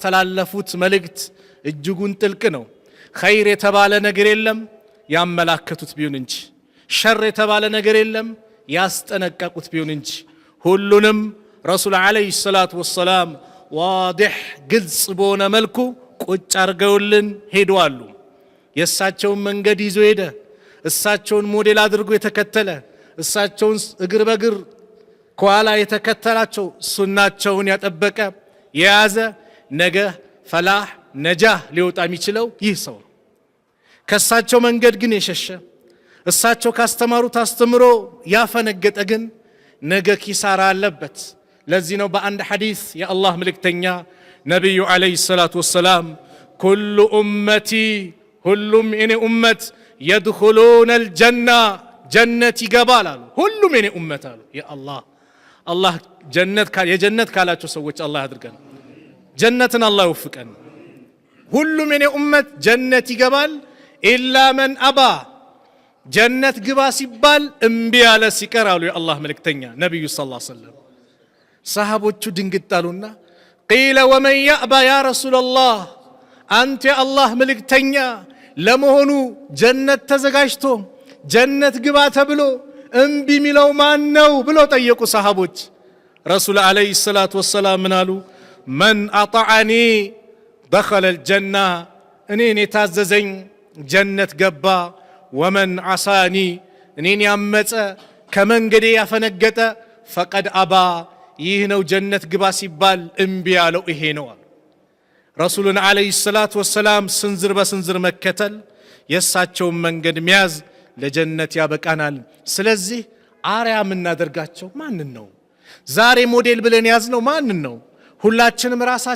ያስተላለፉት መልእክት እጅጉን ጥልቅ ነው። ኸይር የተባለ ነገር የለም ያመላከቱት ቢሆን እንጂ፣ ሸር የተባለ ነገር የለም ያስጠነቀቁት ቢሆን እንጂ፣ ሁሉንም ረሱል ዓለይሂ ሰላቱ ወሰላም ዋዲህ ግልጽ በሆነ መልኩ ቁጭ አርገውልን ሄደዋል። የእሳቸውን መንገድ ይዞ ሄደ፣ እሳቸውን ሞዴል አድርጎ የተከተለ፣ እሳቸውን እግር በእግር ከኋላ የተከተላቸው፣ ሱናቸውን ያጠበቀ የያዘ ነገ ፈላህ ነጃህ ሊወጣ የሚችለው ይህ ሰው ነው። ከእሳቸው መንገድ ግን የሸሸ፣ እሳቸው ካስተማሩት አስተምሮ ያፈነገጠ ግን ነገ ኪሳራ አለበት። ለዚህ ነው በአንድ ሐዲስ የአላህ መልእክተኛ ነቢዩ ዓለይሂ ሰላቱ ወሰላም ኩሉ ኡመቲ ሁሉም የኔ ኡመት የድኹሉነ አልጀና ጀነት ይገባል አሉ። ሁሉም የኔ ኡመት አሉ። አላህ የጀነት ካላቸው ሰዎች አላህ ያድርገን። ጀነትን አላህ ይወፍቀን። ሁሉም የኔ ኡመት ጀነት ይገባል ኢላ መን አባ፣ ጀነት ግባ ሲባል እምቢ ያለ ሲቀር አሉ የአላህ መልእክተኛ ነቢዩ ሰለላሁ ዐለይሂ ወሰለም። ሰሃቦቹ ድንግጥ አሉና ቂለ ወመን ያእባ ያ ረሱለላህ፣ አንተ የአላህ መልእክተኛ ለመሆኑ ጀነት ተዘጋጅቶ ጀነት ግባ ተብሎ እምቢ ሚለው ማን ነው ብሎ ጠየቁ ሰሃቦች። ረሱል ዓለይሂ ሰላቱ ወሰላም ምን አሉ? መን አጣዓኒ ደኸለ አልጀና፣ እኔን የታዘዘኝ ጀነት ገባ። ወመን ዓሳኒ፣ እኔን ያመፀ ከመንገዴ ያፈነገጠ ፈቀድ አባ፣ ይህ ነው ጀነት ግባ ሲባል እምቢ ያለው ይሄ ነው አሉ። ረሱሉን ዓለይሂ ሰላቱ ወሰላም ስንዝር በስንዝር መከተል፣ የእሳቸውን መንገድ መያዝ ለጀነት ያበቃናል። ስለዚህ አርያ የምናደርጋቸው ማንን ነው? ዛሬ ሞዴል ብለን ያዝነው ማንን ነው? ሁላችንም ራሳችን